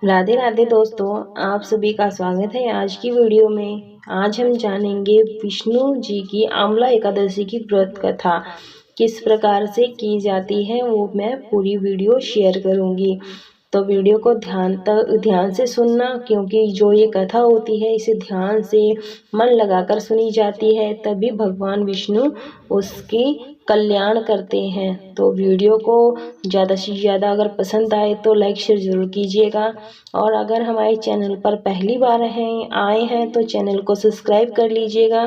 राधे राधे दोस्तों, आप सभी का स्वागत है आज की वीडियो में। आज हम जानेंगे विष्णु जी की आंवला एकादशी की व्रत कथा किस प्रकार से की जाती है, वो मैं पूरी वीडियो शेयर करूंगी। तो वीडियो को ध्यान से सुनना, क्योंकि जो ये कथा होती है इसे ध्यान से मन लगाकर सुनी जाती है, तभी भगवान विष्णु उसकी कल्याण करते हैं। तो वीडियो को ज़्यादा से ज़्यादा अगर पसंद आए तो लाइक शेयर ज़रूर कीजिएगा, और अगर हमारे चैनल पर पहली बार आए हैं तो चैनल को सब्सक्राइब कर लीजिएगा,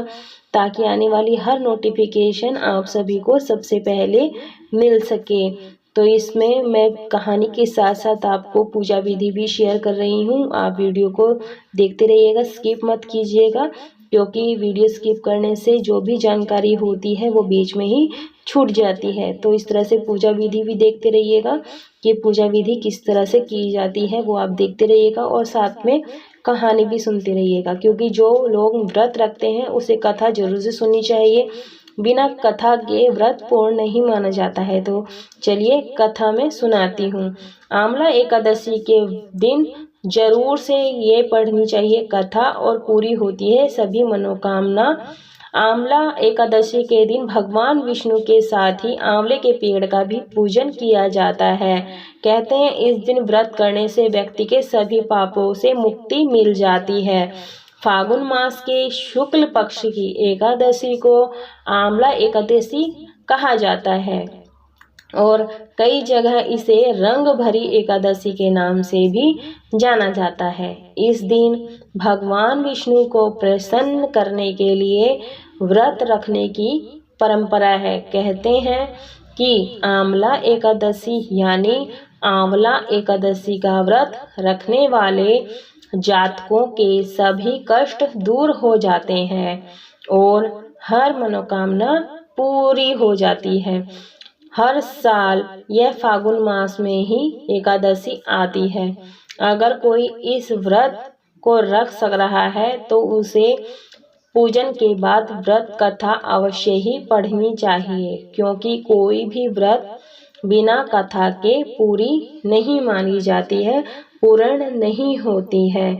ताकि आने वाली हर नोटिफिकेशन आप सभी को सबसे पहले मिल सके। तो इसमें मैं कहानी के साथ साथ आपको पूजा विधि भी शेयर कर रही हूँ। आप वीडियो को देखते रहिएगा, स्किप मत कीजिएगा, क्योंकि वीडियो स्किप करने से जो भी जानकारी होती है वो बीच में ही छूट जाती है। तो इस तरह से पूजा विधि भी देखते रहिएगा कि पूजा विधि किस तरह से की जाती है, वो आप देखते रहिएगा, और साथ में कहानी भी सुनते रहिएगा, क्योंकि जो लोग व्रत रखते हैं उसे कथा जरूर से सुननी चाहिए। बिना कथा के व्रत पूर्ण नहीं माना जाता है। तो चलिए कथा में सुनाती हूँ। आंवला एकादशी के दिन जरूर से ये पढ़नी चाहिए कथा, और पूरी होती है सभी मनोकामना। आंवला एकादशी के दिन भगवान विष्णु के साथ ही आंवले के पेड़ का भी पूजन किया जाता है। कहते हैं इस दिन व्रत करने से व्यक्ति के सभी पापों से मुक्ति मिल जाती है। फागुन मास के शुक्ल पक्ष की एकादशी को आंवला एकादशी कहा जाता है, और कई जगह इसे रंग भरी एकादशी के नाम से भी जाना जाता है। इस दिन भगवान विष्णु को प्रसन्न करने के लिए व्रत रखने की परंपरा है। कहते हैं कि आंवला एकादशी यानी आंवला एकादशी का व्रत रखने वाले जातकों के सभी कष्ट दूर हो जाते हैं और हर मनोकामना पूरी हो जाती है। हर साल यह फागुन मास में ही एकादशी आती है। अगर कोई इस व्रत को रख सक रहा है तो उसे पूजन के बाद व्रत कथा अवश्य ही पढ़नी चाहिए, क्योंकि कोई भी व्रत बिना कथा के पूरी नहीं मानी जाती है, पूर्ण नहीं होती है।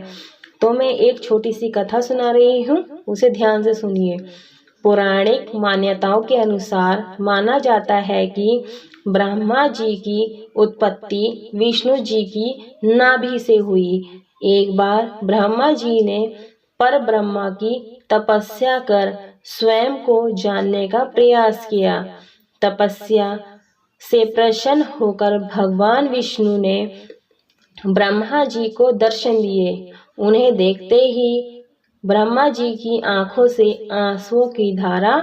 तो मैं एक छोटी सी कथा सुना रही हूँ, उसे ध्यान से सुनिए। पौराणिक मान्यताओं के अनुसार माना जाता है कि ब्रह्मा जी की उत्पत्ति विष्णु जी की नाभि से हुई। एक बार ब्रह्मा जी ने पर ब्रह्मा की तपस्या कर स्वयं को जानने का प्रयास किया। तपस्या से प्रसन्न होकर भगवान विष्णु ने ब्रह्मा जी को दर्शन दिए। उन्हें देखते ही ब्रह्मा जी की आंखों से आंसुओं की धारा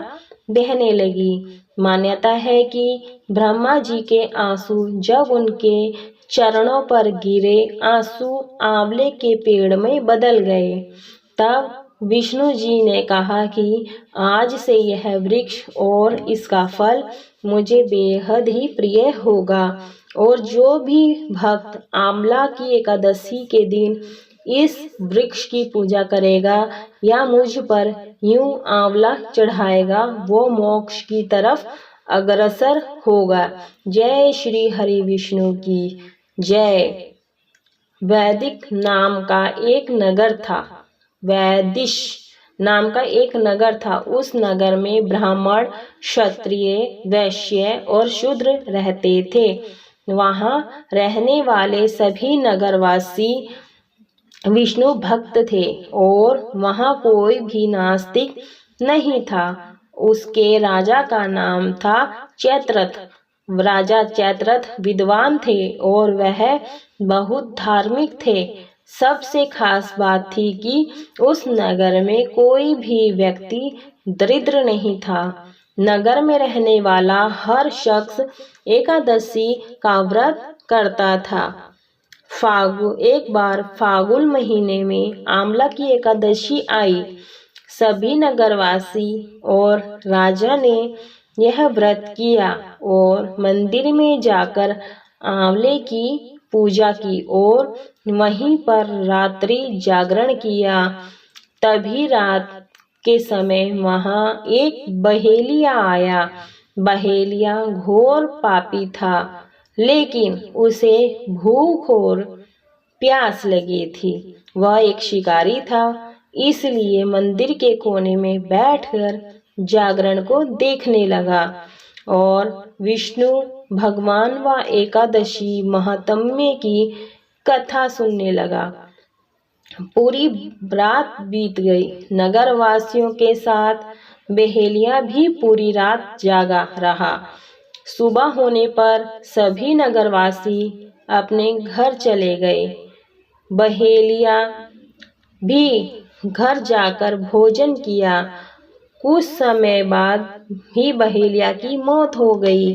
बहने लगी। मान्यता है कि ब्रह्मा जी के आंसू जब उनके चरणों पर गिरे, आंसू आंवले के पेड़ में बदल गए। तब विष्णु जी ने कहा कि आज से यह वृक्ष और इसका फल मुझे बेहद ही प्रिय होगा, और जो भी भक्त आंवला की एकादशी के दिन इस वृक्ष की पूजा करेगा या मुझ पर यूं आंवला चढ़ाएगा, वो मोक्ष की तरफ अग्रसर होगा। जय श्री हरि विष्णु की जय। वैदिक नाम का एक नगर था। वैदिश नाम का एक नगर था। उस नगर में ब्राह्मण, क्षत्रिय, वैश्य और शूद्र रहते थे। वहां रहने वाले सभी नगरवासी विष्णु भक्त थे, और वहां कोई भी नास्तिक नहीं था। उसके राजा का नाम था चैत्रथ। राजा चैत्रथ विद्वान थे और वह बहुत धार्मिक थे। सबसे खास बात थी कि उस नगर में कोई भी व्यक्ति दरिद्र नहीं था। नगर में रहने वाला हर शख्स एकादशी का व्रत करता था। एक बार फागुन महीने में आंवला की एकादशी आई। सभी नगरवासी और राजा ने यह व्रत किया और मंदिर में जाकर आंवले की पूजा की और वहीं पर रात्रि जागरण किया। तभी रात के समय वहां एक बहेलिया आया। बहेलिया घोर पापी था, लेकिन उसे भूख और प्यास लगी थी। वह एक शिकारी था, इसलिए मंदिर के कोने में बैठकर जागरण को देखने लगा और विष्णु भगवान व एकादशी महात्म्य की कथा सुनने लगा। पूरी रात बीत गई। नगर वासियों के साथ बहेलिया भी पूरी रात जागा रहा। सुबह होने पर सभी नगरवासी अपने घर चले गए। बहेलिया भी घर जाकर भोजन किया। कुछ समय बाद ही बहेलिया की मौत हो गई,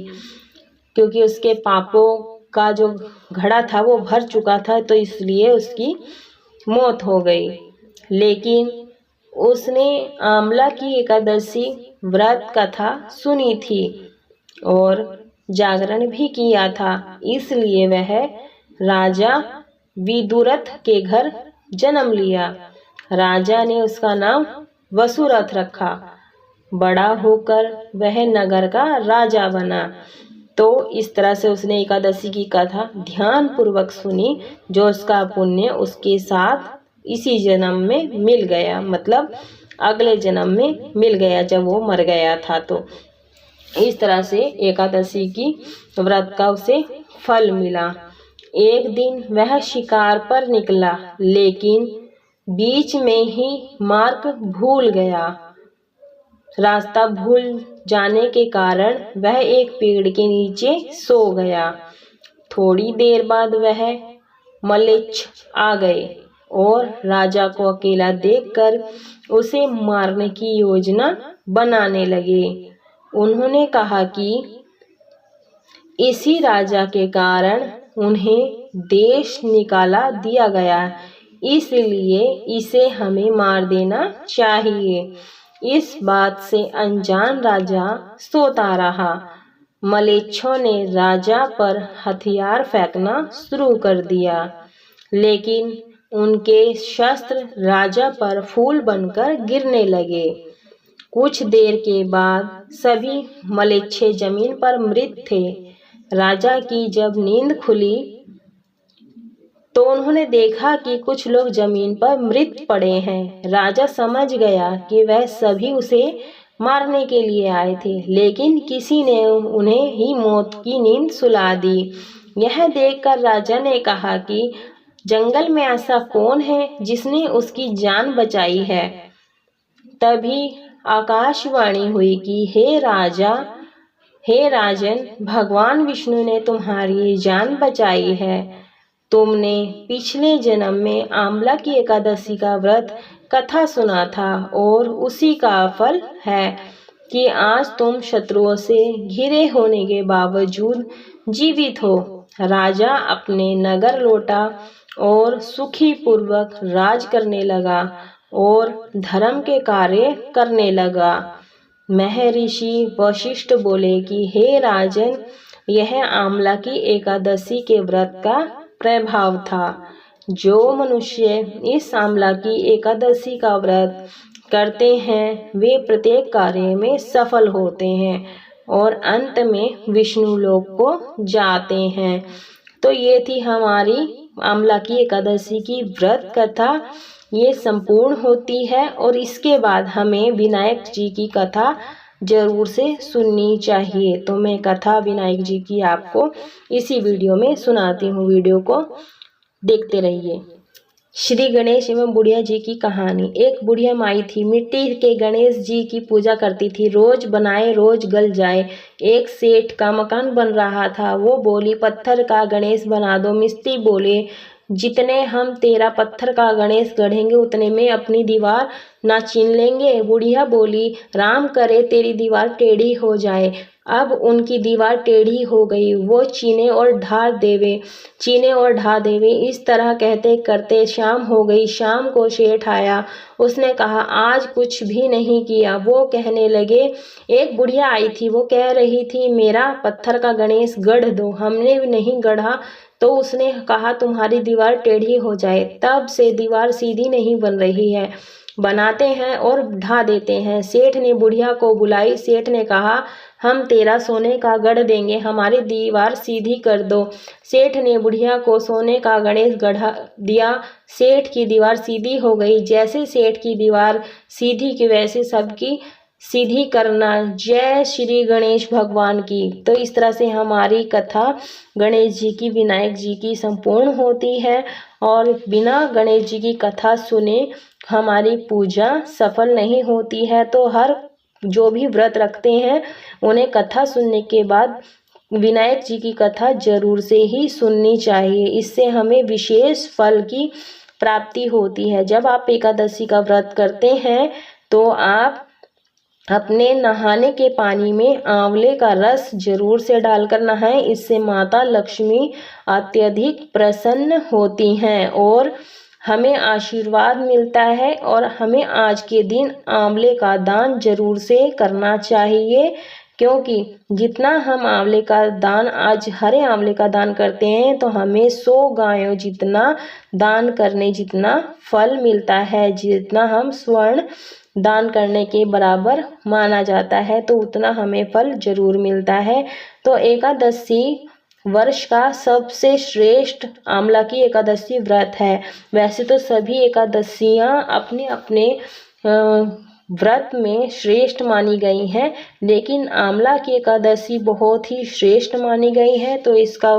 क्योंकि उसके पापों का जो घड़ा था वो भर चुका था, तो इसलिए उसकी मौत हो गई। लेकिन उसने आंवला की एकादशी व्रत कथा सुनी थी और जागरण भी किया था, इसलिए वह राजा विदुरथ के घर जन्म लिया। राजा ने उसका नाम वसुरथ रखा। बड़ा होकर वह नगर का राजा बना। तो इस तरह से उसने एकादशी की कथा ध्यान पूर्वक सुनी, जो उसका पुण्य उसके साथ इसी जन्म में मिल गया, मतलब अगले जन्म में मिल गया जब वो मर गया था। तो इस तरह से एकादशी की व्रत का उसे फल मिला। एक दिन वह शिकार पर निकला, लेकिन बीच में ही मार्ग भूल गया। रास्ता भूल जाने के कारण वह एक पेड़ के नीचे सो गया। थोड़ी देर बाद वह मलेच्छ आ गए और राजा को अकेला देखकर उसे मारने की योजना बनाने लगे। उन्होंने कहा कि इसी राजा के कारण उन्हें देश निकाला दिया गया, इसलिए इसे हमें मार देना चाहिए। इस बात से अनजान राजा सोता रहा। मलेच्छों ने राजा पर हथियार फेंकना शुरू कर दिया, लेकिन उनके शस्त्र राजा पर फूल बनकर गिरने लगे। कुछ देर के बाद सभी मलेच्छे जमीन पर मृत थे। राजा की जब नींद खुली तो उन्होंने देखा कि कुछ लोग जमीन पर मृत पड़े हैं। राजा समझ गया कि वह सभी उसे मारने के लिए आए थे, लेकिन किसी ने उन्हें ही मौत की नींद सुला दी। यह देखकर राजा ने कहा कि जंगल में ऐसा कौन है जिसने उसकी जान बचाई है। तभी आकाशवाणी हुई कि हे राजन, भगवान विष्णु ने तुम्हारी जान बचाई है। तुमने पिछले जन्म में आंवला की एकादशी का व्रत कथा सुना था और उसी का फल है कि आज तुम शत्रुओं से घिरे होने के बावजूद जीवित हो। राजा अपने नगर लौटा और सुखी पूर्वक राज करने लगा और धर्म के कार्य करने लगा। महर्षि वशिष्ठ बोले कि हे राजन, यह आंवला की एकादशी के व्रत का प्रभाव था। जो मनुष्य इस आंवला की एकादशी का व्रत करते हैं वे प्रत्येक कार्य में सफल होते हैं और अंत में विष्णु लोक को जाते हैं। तो ये थी हमारी आंवला की एकादशी की व्रत कथा। ये संपूर्ण होती है और इसके बाद हमें विनायक जी की कथा जरूर से सुननी चाहिए। तो मैं कथा विनायक जी की आपको इसी वीडियो में सुनाती हूँ। वीडियो को देखते रहिए। श्री गणेश एवं बुढ़िया जी की कहानी। एक बुढ़िया माई थी, मिट्टी के गणेश जी की पूजा करती थी। रोज बनाए रोज गल जाए। एक सेठ का मकान बन रहा था। वो बोली, पत्थर का गणेश बना दो। मिस्त्री बोले, जितने हम तेरा पत्थर का गणेश गढ़ेंगे उतने में अपनी दीवार ना छीन लेंगे। बुढ़िया बोली, राम करे तेरी दीवार टेढ़ी हो जाए। अब उनकी दीवार टेढ़ी हो गई। वो चीने और ढा देवे। इस तरह कहते करते शाम हो गई। शाम को सेठ आया। उसने कहा, आज कुछ भी नहीं किया। वो कहने लगे, एक बुढ़िया आई थी, वो कह रही थी मेरा पत्थर का गणेश गढ़ दो। हमने नहीं गढ़ा तो उसने कहा तुम्हारी दीवार टेढ़ी हो जाए। तब से दीवार सीधी नहीं बन रही है। बनाते हैं और ढा देते हैं। सेठ ने बुढ़िया को बुलाई। सेठ ने कहा, हम तेरा सोने का गढ़ देंगे, हमारी दीवार सीधी कर दो। सेठ ने बुढ़िया को सोने का गणेश गढ़ा दिया। सेठ की दीवार सीधी हो गई। जैसे सेठ की दीवार सीधी की वैसे सबकी सीधी करना। जय श्री गणेश भगवान की। तो इस तरह से हमारी कथा गणेश जी की, विनायक जी की संपूर्ण होती है। और बिना गणेश जी की कथा सुने हमारी पूजा सफल नहीं होती है। तो हर जो भी व्रत रखते हैं उन्हें कथा सुनने के बाद विनायक जी की कथा जरूर से ही सुननी चाहिए। इससे हमें विशेष फल की प्राप्ति होती है। जब आप एकादशी का व्रत करते हैं तो आप अपने नहाने के पानी में आंवले का रस जरूर से डालकर नहाएं। इससे माता लक्ष्मी अत्यधिक प्रसन्न होती हैं और हमें आशीर्वाद मिलता है। और हमें आज के दिन आंवले का दान जरूर से करना चाहिए, क्योंकि जितना हम आंवले का दान, आज हरे आंवले का दान करते हैं तो हमें 100 गायों जितना दान करने जितना फल मिलता है। जितना हम स्वर्ण दान करने के बराबर माना जाता है तो उतना हमें फल जरूर मिलता है। तो एकादशी वर्ष का सबसे श्रेष्ठ आंवला की एकादशी व्रत है। वैसे तो सभी एकादशियां अपने अपने व्रत में श्रेष्ठ मानी गई हैं, लेकिन आंवला की एकादशी बहुत ही श्रेष्ठ मानी गई है। तो इसका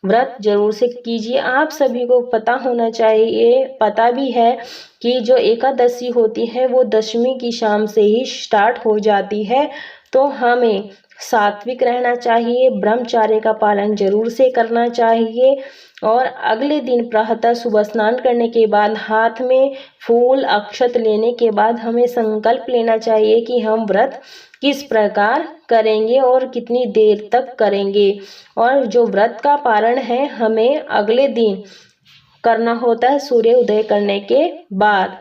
व्रत जरूर से कीजिए। आप सभी को पता होना चाहिए, पता भी है कि जो एकादशी होती है वो दशमी की शाम से ही स्टार्ट हो जाती है। तो हमें सात्विक रहना चाहिए, ब्रह्मचर्य का पालन जरूर से करना चाहिए। और अगले दिन प्रातः सुबह स्नान करने के बाद हाथ में फूल अक्षत लेने के बाद हमें संकल्प लेना चाहिए कि हम व्रत किस प्रकार करेंगे और कितनी देर तक करेंगे। और जो व्रत का पारण है हमें अगले दिन करना होता है सूर्य उदय करने के बाद।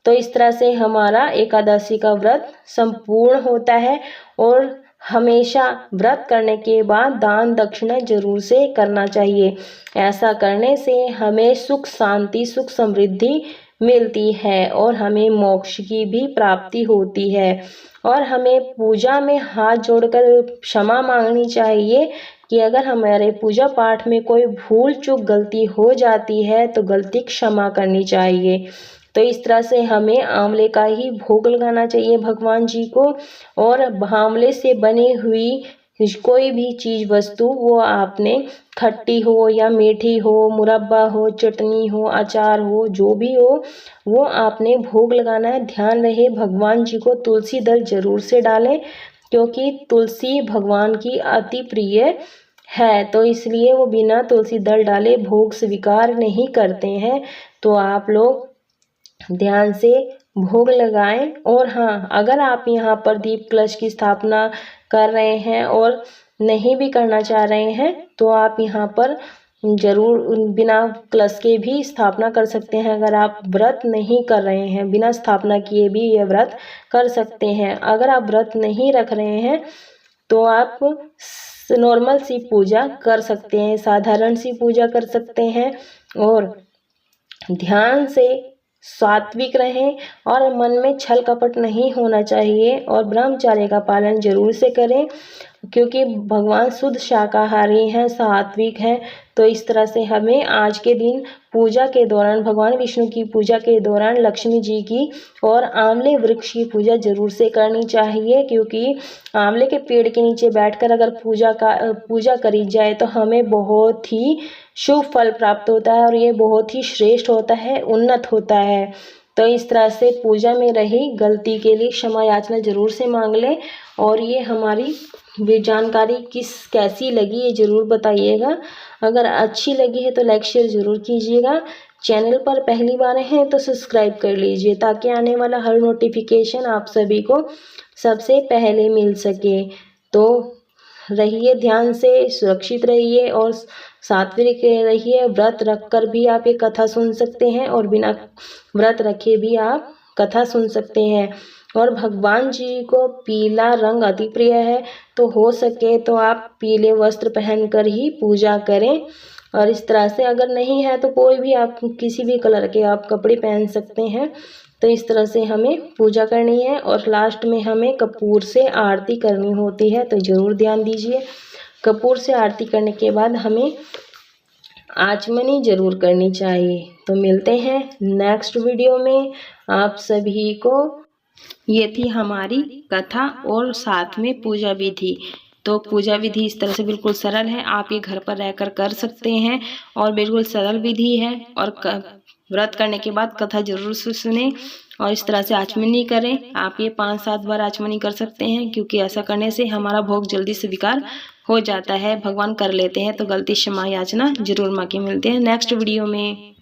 तो इस तरह से हमारा एकादशी का व्रत संपूर्ण होता है। और हमेशा व्रत करने के बाद दान दक्षिणा जरूर से करना चाहिए। ऐसा करने से हमें सुख शांति, सुख समृद्धि मिलती है और हमें मोक्ष की भी प्राप्ति होती है। और हमें पूजा में हाथ जोड़कर क्षमा मांगनी चाहिए कि अगर हमारे पूजा पाठ में कोई भूल चूक गलती हो जाती है तो गलती क्षमा करनी चाहिए। तो इस तरह से हमें आंवले का ही भोग लगाना चाहिए भगवान जी को। और आंवले से बनी हुई कोई भी चीज़ वस्तु, वो आपने खट्टी हो या मीठी हो, मुरब्बा हो, चटनी हो, अचार हो, जो भी हो वो आपने भोग लगाना है। ध्यान रहे भगवान जी को तुलसी दल जरूर से डालें, क्योंकि तुलसी भगवान की अति प्रिय है। तो इसलिए वो बिना तुलसी दल डाले भोग स्वीकार नहीं करते हैं। तो आप लोग ध्यान से भोग लगाएं। और हाँ, अगर आप यहाँ पर दीप कलश की स्थापना कर रहे हैं और नहीं भी करना चाह रहे हैं तो आप यहाँ पर जरूर बिना कलश के भी स्थापना कर सकते हैं। अगर आप व्रत नहीं कर रहे हैं, बिना स्थापना किए भी ये व्रत कर सकते हैं। अगर आप व्रत नहीं रख रहे हैं तो आप नॉर्मल सी पूजा कर सकते हैं, साधारण सी पूजा कर सकते हैं। और ध्यान से सात्विक रहें और मन में छल कपट नहीं होना चाहिए। और ब्रह्मचर्य का पालन जरूर से करें, क्योंकि भगवान शुद्ध शाकाहारी हैं, सात्विक हैं। तो इस तरह से हमें आज के दिन पूजा के दौरान, भगवान विष्णु की पूजा के दौरान लक्ष्मी जी की और आंवले वृक्ष की पूजा जरूर से करनी चाहिए। क्योंकि आंवले के पेड़ के नीचे बैठकर अगर पूजा करी जाए तो हमें बहुत ही शुभ फल प्राप्त होता है और ये बहुत ही श्रेष्ठ होता है, उन्नत होता है। तो इस तरह से पूजा में रही गलती के लिए क्षमा याचना जरूर से मांग लें। और ये हमारी जानकारी कैसी लगी ये ज़रूर बताइएगा। अगर अच्छी लगी है तो लाइक शेयर ज़रूर कीजिएगा। चैनल पर पहली बार हैं तो सब्सक्राइब कर लीजिए, ताकि आने वाला हर नोटिफिकेशन आप सभी को सबसे पहले मिल सके। तो रहिए ध्यान से, सुरक्षित रहिए और सात्विक रहिए। व्रत रखकर भी आप ये कथा सुन सकते हैं और बिना व्रत रखे भी आप कथा सुन सकते हैं। और भगवान जी को पीला रंग अति प्रिय है, तो हो सके तो आप पीले वस्त्र पहनकर ही पूजा करें। और इस तरह से अगर नहीं है तो कोई भी आप किसी भी कलर के आप कपड़े पहन सकते हैं। तो इस तरह से हमें पूजा करनी है और लास्ट में हमें कपूर से आरती करनी होती है, तो ज़रूर ध्यान दीजिए। कपूर से आरती करने के बाद हमें आचमनी ज़रूर करनी चाहिए। तो मिलते हैं नेक्स्ट वीडियो में। आप सभी को ये थी हमारी कथा और साथ में पूजा विधि। तो पूजा विधि इस तरह से बिल्कुल सरल है, आप ये घर पर रहकर कर सकते हैं और बिल्कुल सरल विधि है। और व्रत करने के बाद कथा जरूर सुने और इस तरह से आचमनी करें। आप ये 5-7 बार आचमनी कर सकते हैं, क्योंकि ऐसा करने से हमारा भोग जल्दी स्वीकार हो जाता है। भगवान कर लेते हैं, तो गलती क्षमा याचना जरूर मांगे। मिलते हैं नेक्स्ट वीडियो में।